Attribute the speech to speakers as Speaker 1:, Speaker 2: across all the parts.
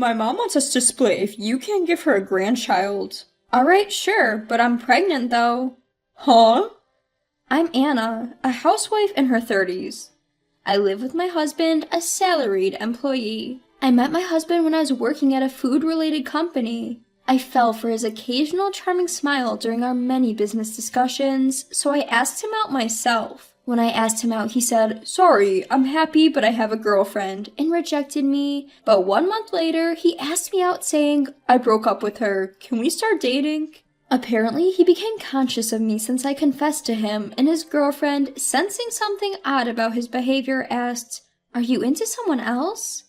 Speaker 1: My mom wants us to split if you can't give her a grandchild. Alright, sure, but I'm pregnant though. Huh? I'm Anna, a housewife in her 30s. I live with my husband, a salaried employee. I met my husband when I was working at a food-related company. I fell for his occasional charming smile during our many business discussions, so I asked him out myself. When I asked him out, he said, "Sorry, I'm happy, but I have a girlfriend," and rejected me. But 1 month later, he asked me out saying, "I broke up with her. Can we start dating?" Apparently, he became conscious of me since I confessed to him, and his girlfriend, sensing something odd about his behavior, asked, "Are you into someone else?"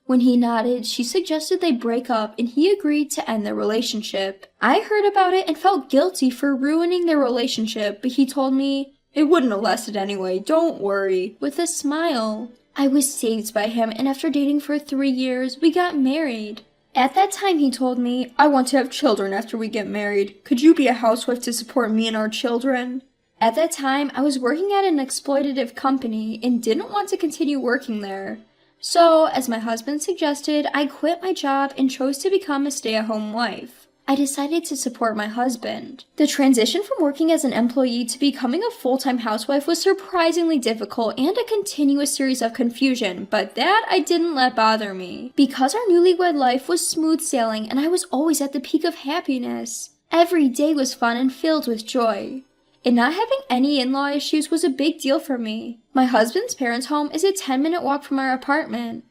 Speaker 1: When he nodded, she suggested they break up, and he agreed to end their relationship. I heard about it and felt guilty for ruining their relationship, but he told me, "It wouldn't have lasted anyway, don't worry," with a smile. I was saved by him, and after dating for 3 years, we got married. At that time, he told me, "I want to have children after we get married. Could you be a housewife to support me and our children?" At that time, I was working at an exploitative company and didn't want to continue working there. So, as my husband suggested, I quit my job and chose to become a stay-at-home wife. I decided to support my husband. The transition from working as an employee to becoming a full-time housewife was surprisingly difficult and a continuous series of confusion, but that I didn't let bother me. Because our newlywed life was smooth sailing and I was always at the peak of happiness. Every day was fun and filled with joy. And not having any in-law issues was a big deal for me. My husband's parents' home is a 10-minute walk from our apartment.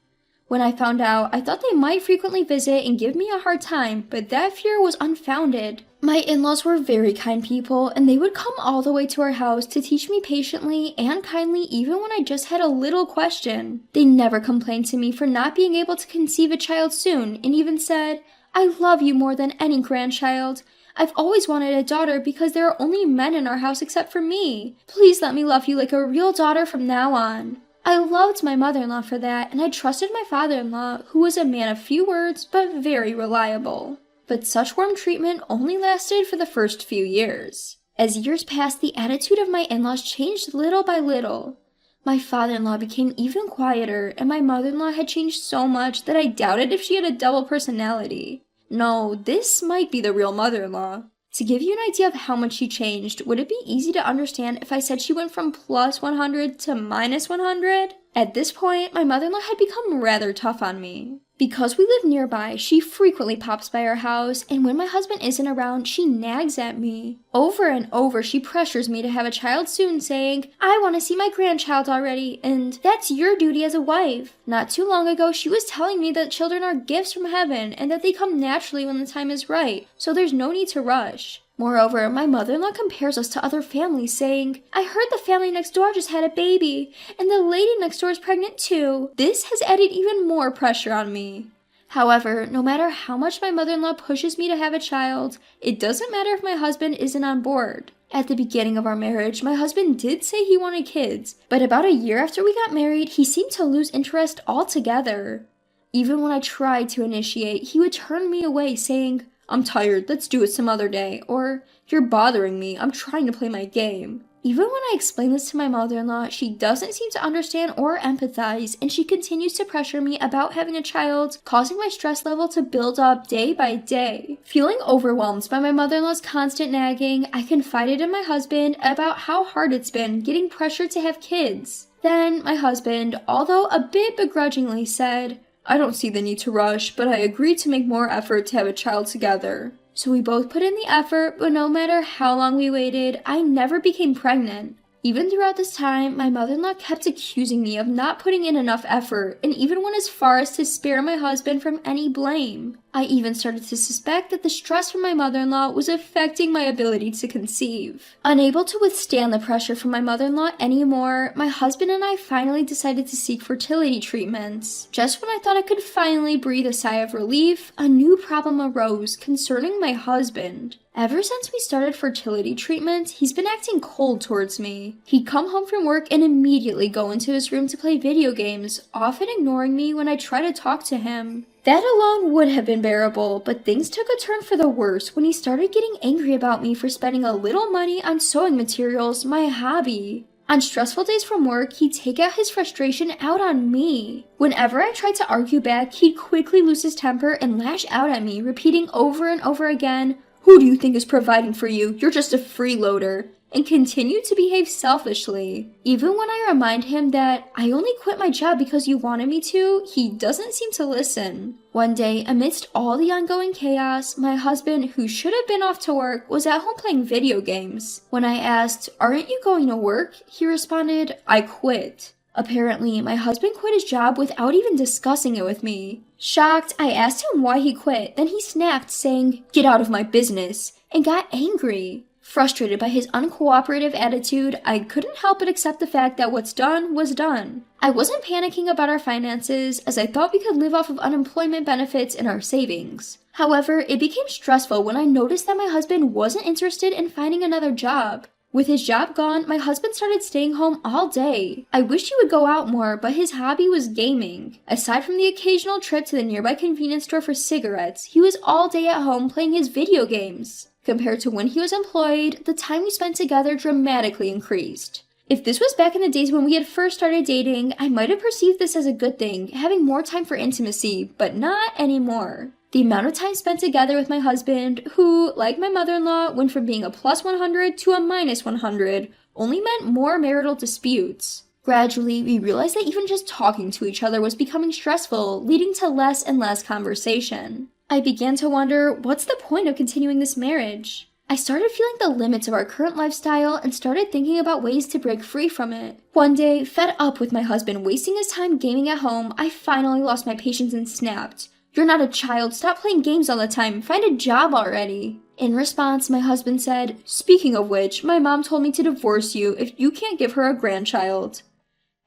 Speaker 1: When I found out, I thought they might frequently visit and give me a hard time, but that fear was unfounded. My in-laws were very kind people, and they would come all the way to our house to teach me patiently and kindly even when I just had a little question. They never complained to me for not being able to conceive a child soon, and even said, "I love you more than any grandchild. I've always wanted a daughter because there are only men in our house except for me. Please let me love you like a real daughter from now on." I loved my mother-in-law for that, and I trusted my father-in-law, who was a man of few words but very reliable. But such warm treatment only lasted for the first few years. As years passed, the attitude of my in-laws changed little by little. My father-in-law became even quieter, and my mother-in-law had changed so much that I doubted if she had a double personality. No, this might be the real mother-in-law. To give you an idea of how much she changed, would it be easy to understand if I said she went from plus 100 to minus 100? At this point, my mother-in-law had become rather tough on me. Because we live nearby, she frequently pops by our house, and when my husband isn't around, she nags at me. Over and over, she pressures me to have a child soon, saying, "I want to see my grandchild already, and that's your duty as a wife." Not too long ago, she was telling me that children are gifts from heaven, and that they come naturally when the time is right, so there's no need to rush. Moreover, my mother-in-law compares us to other families, saying, "I heard the family next door just had a baby, and the lady next door is pregnant too." This has added even more pressure on me. However, no matter how much my mother-in-law pushes me to have a child, it doesn't matter if my husband isn't on board. At the beginning of our marriage, my husband did say he wanted kids, but about a year after we got married, he seemed to lose interest altogether. Even when I tried to initiate, he would turn me away, saying, "I'm tired, let's do it some other day," or, "You're bothering me, I'm trying to play my game." Even when I explain this to my mother-in-law, she doesn't seem to understand or empathize, and she continues to pressure me about having a child, causing my stress level to build up day by day. Feeling overwhelmed by my mother-in-law's constant nagging, I confided in my husband about how hard it's been getting pressured to have kids. Then, my husband, although a bit begrudgingly, said, "I don't see the need to rush, but I agreed to make more effort to have a child together." So we both put in the effort, but no matter how long we waited, I never became pregnant. Even throughout this time, my mother-in-law kept accusing me of not putting in enough effort, and even went as far as to spare my husband from any blame. I even started to suspect that the stress from my mother-in-law was affecting my ability to conceive. Unable to withstand the pressure from my mother-in-law anymore, my husband and I finally decided to seek fertility treatments. Just when I thought I could finally breathe a sigh of relief, a new problem arose concerning my husband. Ever since we started fertility treatment, he's been acting cold towards me. He'd come home from work and immediately go into his room to play video games, often ignoring me when I try to talk to him. That alone would have been bearable, but things took a turn for the worse when he started getting angry about me for spending a little money on sewing materials, my hobby. On stressful days from work, he'd take out his frustration out on me. Whenever I tried to argue back, he'd quickly lose his temper and lash out at me, repeating over and over again, "Who do you think is providing for you? You're just a freeloader," and continued to behave selfishly. Even when I remind him that I only quit my job because you wanted me to, he doesn't seem to listen. One day, amidst all the ongoing chaos, my husband, who should have been off to work, was at home playing video games. When I asked, "Aren't you going to work?" he responded, "I quit." Apparently, my husband quit his job without even discussing it with me. Shocked, I asked him why he quit, then he snapped, saying, "Get out of my business," and got angry. Frustrated by his uncooperative attitude, I couldn't help but accept the fact that what's done was done. I wasn't panicking about our finances, as I thought we could live off of unemployment benefits and our savings. However, it became stressful when I noticed that my husband wasn't interested in finding another job. With his job gone, my husband started staying home all day. I wished he would go out more, but his hobby was gaming. Aside from the occasional trip to the nearby convenience store for cigarettes, he was all day at home playing his video games. Compared to when he was employed, the time we spent together dramatically increased. If this was back in the days when we had first started dating, I might have perceived this as a good thing, having more time for intimacy, but not anymore. The amount of time spent together with my husband, who, like my mother-in-law, went from being a plus 100 to a minus 100, only meant more marital disputes. Gradually, we realized that even just talking to each other was becoming stressful, leading to less and less conversation. I began to wonder, what's the point of continuing this marriage? I started feeling the limits of our current lifestyle and started thinking about ways to break free from it. One day, fed up with my husband wasting his time gaming at home, I finally lost my patience and snapped, "You're not a child, stop playing games all the time, find a job already." In response, my husband said, "Speaking of which, my mom told me to divorce you if you can't give her a grandchild."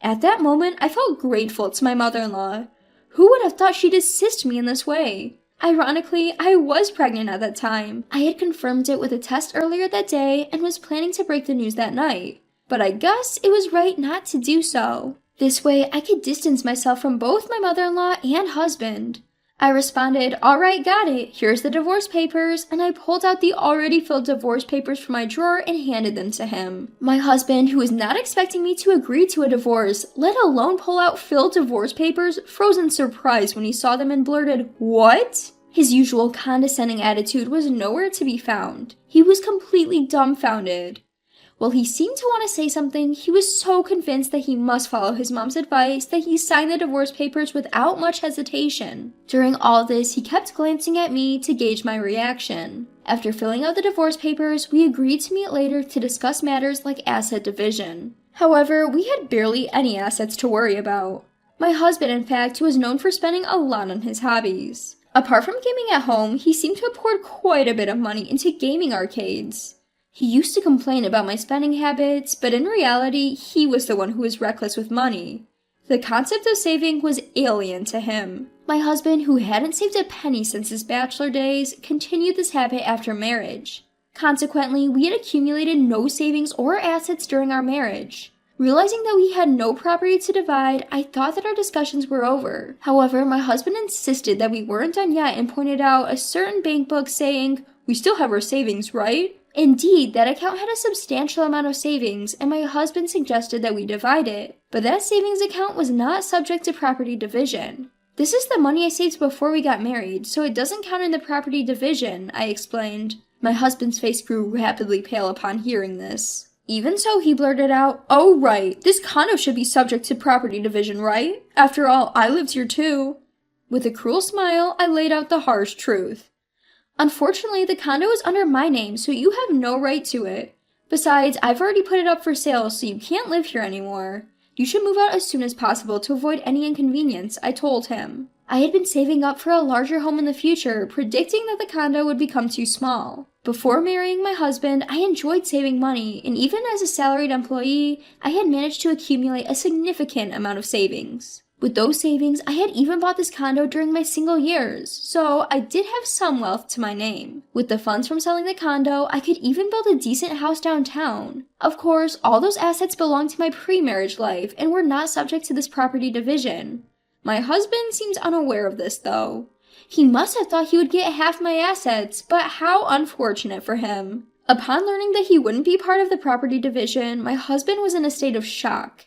Speaker 1: At that moment, I felt grateful to my mother-in-law. Who would have thought she'd assist me in this way? Ironically, I was pregnant at that time. I had confirmed it with a test earlier that day and was planning to break the news that night. But I guess it was right not to do so. This way, I could distance myself from both my mother-in-law and husband. I responded, "All right, got it. Here's the divorce papers," and I pulled out the already filled divorce papers from my drawer and handed them to him. My husband, who was not expecting me to agree to a divorce, let alone pull out filled divorce papers, froze in surprise when he saw them and blurted, "What?" His usual condescending attitude was nowhere to be found. He was completely dumbfounded. While he seemed to want to say something, he was so convinced that he must follow his mom's advice that he signed the divorce papers without much hesitation. During all this, he kept glancing at me to gauge my reaction. After filling out the divorce papers, we agreed to meet later to discuss matters like asset division. However, we had barely any assets to worry about. My husband, in fact, was known for spending a lot on his hobbies. Apart from gaming at home, he seemed to have poured quite a bit of money into gaming arcades. He used to complain about my spending habits, but in reality, he was the one who was reckless with money. The concept of saving was alien to him. My husband, who hadn't saved a penny since his bachelor days, continued this habit after marriage. Consequently, we had accumulated no savings or assets during our marriage. Realizing that we had no property to divide, I thought that our discussions were over. However, my husband insisted that we weren't done yet and pointed out a certain bank book saying, "We still have our savings, right?" Indeed, that account had a substantial amount of savings, and my husband suggested that we divide it. But that savings account was not subject to property division. "This is the money I saved before we got married, so it doesn't count in the property division," I explained. My husband's face grew rapidly pale upon hearing this. Even so, he blurted out, "Oh right, this condo should be subject to property division, right? After all, I lived here too." With a cruel smile, I laid out the harsh truth. "Unfortunately, the condo is under my name, so you have no right to it. Besides, I've already put it up for sale, so you can't live here anymore. You should move out as soon as possible to avoid any inconvenience," I told him. I had been saving up for a larger home in the future, predicting that the condo would become too small. Before marrying my husband, I enjoyed saving money, and even as a salaried employee, I had managed to accumulate a significant amount of savings. With those savings, I had even bought this condo during my single years, so I did have some wealth to my name. With the funds from selling the condo, I could even build a decent house downtown. Of course, all those assets belonged to my pre-marriage life and were not subject to this property division. My husband seems unaware of this, though. He must have thought he would get half my assets, but how unfortunate for him. Upon learning that he wouldn't be part of the property division, my husband was in a state of shock.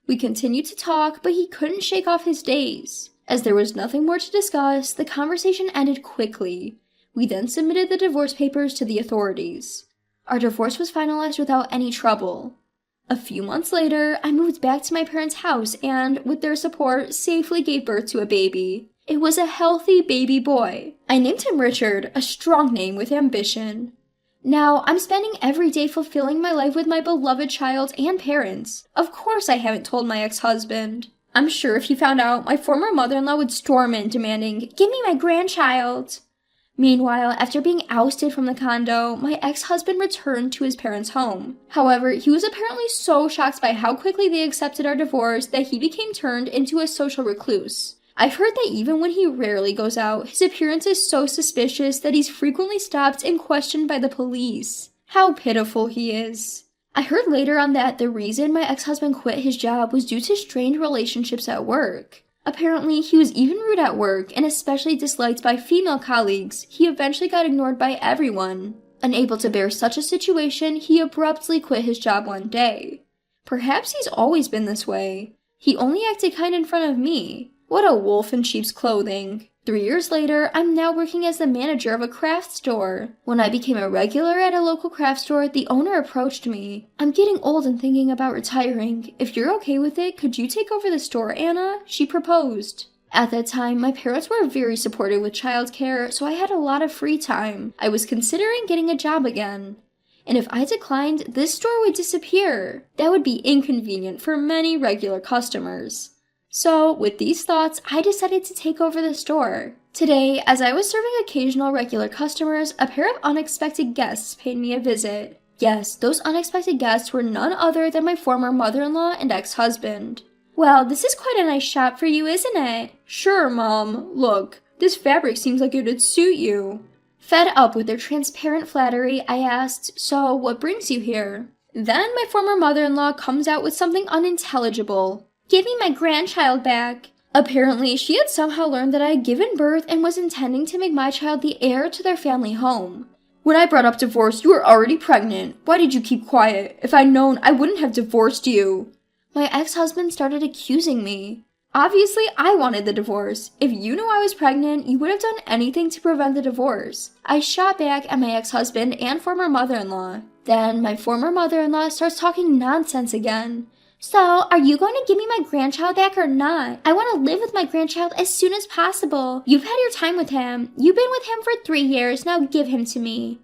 Speaker 1: We continued to talk, but he couldn't shake off his daze. As there was nothing more to discuss, the conversation ended quickly. We then submitted the divorce papers to the authorities. Our divorce was finalized without any trouble. A few months later, I moved back to my parents' house and, with their support, safely gave birth to a baby. It was a healthy baby boy. I named him Richard, a strong name with ambition. Now, I'm spending every day fulfilling my life with my beloved child and parents. Of course I haven't told my ex-husband. I'm sure if he found out, my former mother-in-law would storm in demanding, "Give me my grandchild." Meanwhile, after being ousted from the condo, my ex-husband returned to his parents' home. However, he was apparently so shocked by how quickly they accepted our divorce that he became turned into a social recluse. I've heard that even when he rarely goes out, his appearance is so suspicious that he's frequently stopped and questioned by the police. How pitiful he is. I heard later on that the reason my ex-husband quit his job was due to strained relationships at work. Apparently, he was even rude at work and especially disliked by female colleagues. He eventually got ignored by everyone. Unable to bear such a situation, he abruptly quit his job one day. Perhaps he's always been this way. He only acted kind in front of me. What a wolf in sheep's clothing. 3 years later, I'm now working as the manager of a craft store. When I became a regular at a local craft store, the owner approached me. "I'm getting old and thinking about retiring. If you're okay with it, could you take over the store, Anna?" she proposed. At that time, my parents were very supportive with childcare, so I had a lot of free time. I was considering getting a job again. And if I declined, this store would disappear. That would be inconvenient for many regular customers. So, with these thoughts, I decided to take over the store. Today, as I was serving occasional regular customers, a pair of unexpected guests paid me a visit. Yes, those unexpected guests were none other than my former mother-in-law and ex-husband. "Well, this is quite a nice shop for you, isn't it?" "Sure, Mom. Look, this fabric seems like it'd suit you." Fed up with their transparent flattery, I asked, "So, what brings you here?" Then my former mother-in-law comes out with something unintelligible. "Give me my grandchild back." Apparently, she had somehow learned that I had given birth and was intending to make my child the heir to their family home. "When I brought up divorce, you were already pregnant. Why did you keep quiet? If I'd known, I wouldn't have divorced you." My ex-husband started accusing me. Obviously, I wanted the divorce. If you knew I was pregnant, you would have done anything to prevent the divorce. I shot back at my ex-husband and former mother-in-law. Then, my former mother-in-law starts talking nonsense again. "So, are you going to give me my grandchild back or not? I want to live with my grandchild as soon as possible. You've had your time with him. You've been with him for 3 years, now give him to me."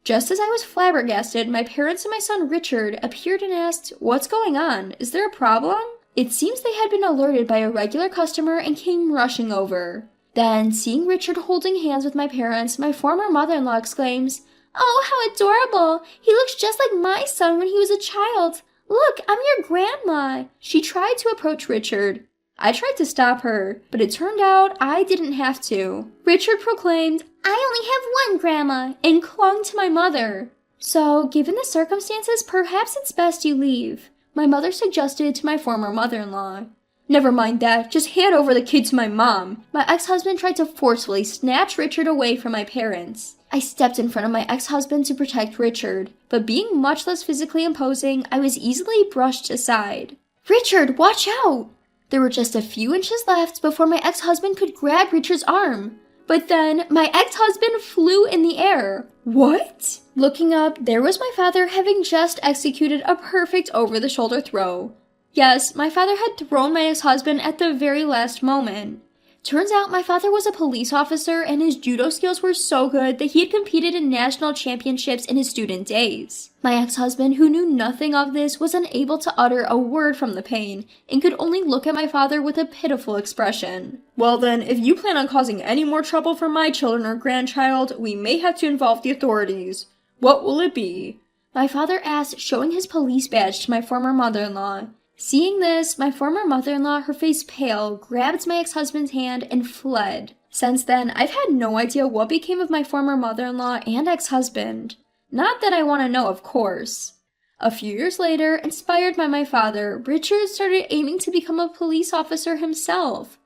Speaker 1: Just as I was flabbergasted, my parents and my son Richard appeared and asked, "What's going on? Is there a problem?" It seems they had been alerted by a regular customer and came rushing over. Then, seeing Richard holding hands with my parents, my former mother-in-law exclaims, "Oh, how adorable! He looks just like my son when he was a child. Look, I'm your grandma." She tried to approach Richard. I tried to stop her, but it turned out I didn't have to. Richard proclaimed, "I only have one grandma," and clung to my mother. "So, given the circumstances, perhaps it's best you leave," my mother suggested to my former mother-in-law. "Never mind that, just hand over the kid to my mom." My ex-husband tried to forcefully snatch Richard away from my parents. I stepped in front of my ex-husband to protect Richard, but being much less physically imposing, I was easily brushed aside. "Richard, watch out!" There were just a few inches left before my ex-husband could grab Richard's arm. But then, my ex-husband flew in the air. What? Looking up, there was my father having just executed a perfect over-the-shoulder throw. Yes, my father had thrown my ex-husband at the very last moment. Turns out my father was a police officer and his judo skills were so good that he had competed in national championships in his student days. My ex-husband, who knew nothing of this, was unable to utter a word from the pain and could only look at my father with a pitiful expression. "Well then, if you plan on causing any more trouble for my children or grandchild, we may have to involve the authorities. What will it be?" My father asked, showing his police badge to my former mother-in-law. Seeing this, my former mother-in-law, her face pale, grabbed my ex-husband's hand and fled. Since then, I've had no idea what became of my former mother-in-law and ex-husband. Not that I want to know, of course. A few years later, inspired by my father, Richard started aiming to become a police officer himself.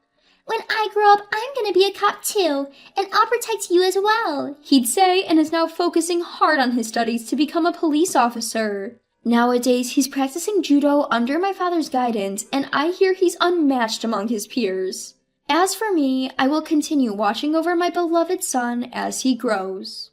Speaker 2: When I grow up, I'm gonna be a cop too, and I'll protect you as well,
Speaker 1: he'd say, and is now focusing hard on his studies to become a police officer. Nowadays, he's practicing judo under my father's guidance, and I hear he's unmatched among his peers. As for me, I will continue watching over my beloved son as he grows.